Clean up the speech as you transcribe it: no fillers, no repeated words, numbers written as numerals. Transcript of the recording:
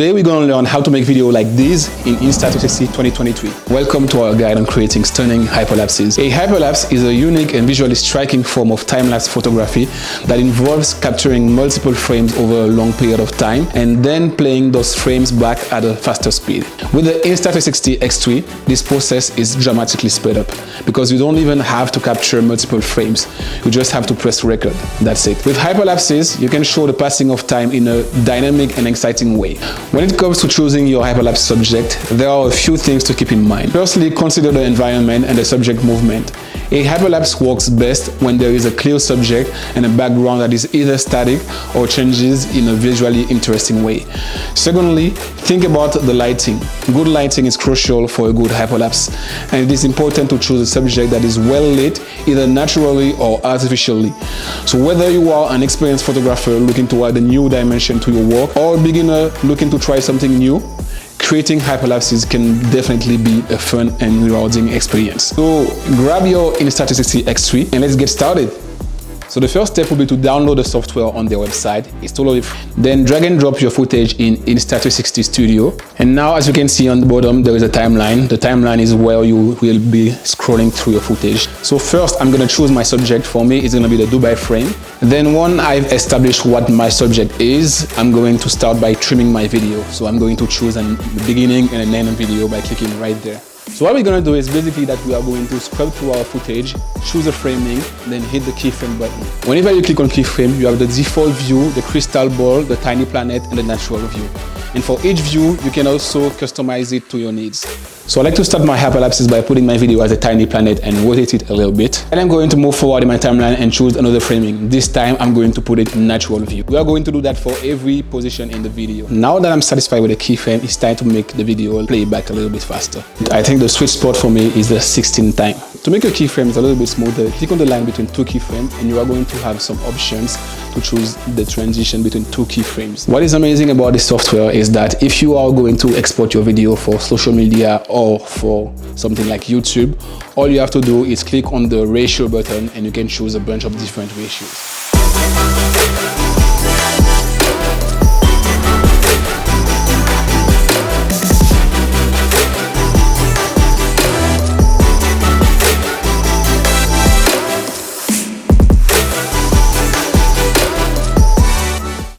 Today we're going to learn how to make video like this in Insta360 2023. Welcome to our guide on creating stunning hyperlapses. A hyperlapse is a unique and visually striking form of time-lapse photography that involves capturing multiple frames over a long period of time and then playing those frames back at a faster speed. With the Insta360 X3, this process is dramatically sped up because you don't even have to capture multiple frames. You just have to press record. That's it. With hyperlapses, you can show the passing of time in a dynamic and exciting way. When it comes to choosing your hyperlapse subject, there are a few things to keep in mind. Firstly, consider the environment and the subject movement. A hyperlapse works best when there is a clear subject and a background that is either static or changes in a visually interesting way. Secondly, think about the lighting. Good lighting is crucial for a good hyperlapse, and it is important to choose a subject that is well lit, either naturally or artificially. So whether you are an experienced photographer looking to add a new dimension to your work or a beginner looking to try something new, creating hyperlapses can definitely be a fun and rewarding experience. So grab your Insta360 X3 and let's get started. So the first step will be to download the software on their website. It's totally free. Then drag and drop your footage in Insta360 Studio. And now, as you can see on the bottom, there is a timeline. The timeline is where you will be scrolling through your footage. So first, I'm going to choose my subject. For me, it's going to be the Dubai frame. Then when I've established what my subject is, I'm going to start by trimming my video. So I'm going to choose a beginning and an end video by clicking right there. So what we're going to do is basically that we are going to scrub through our footage, choose a framing, then hit the keyframe button. Whenever you click on keyframe, you have the default view, the crystal ball, the tiny planet, and the natural view. And for each view, you can also customize it to your needs. So I like to start my hyperlapses by putting my video as a tiny planet and rotate it a little bit. And I'm going to move forward in my timeline and choose another framing. This time, I'm going to put it in natural view. We are going to do that for every position in the video. Now that I'm satisfied with the keyframe, it's time to make the video play back a little bit faster. I think the sweet spot for me is the 16 time. To make your keyframes a little bit smoother, click on the line between two keyframes and you are going to have some options to choose the transition between two keyframes. What is amazing about this software is that if you are going to export your video for social media or for something like YouTube, all you have to do is click on the ratio button and you can choose a bunch of different ratios.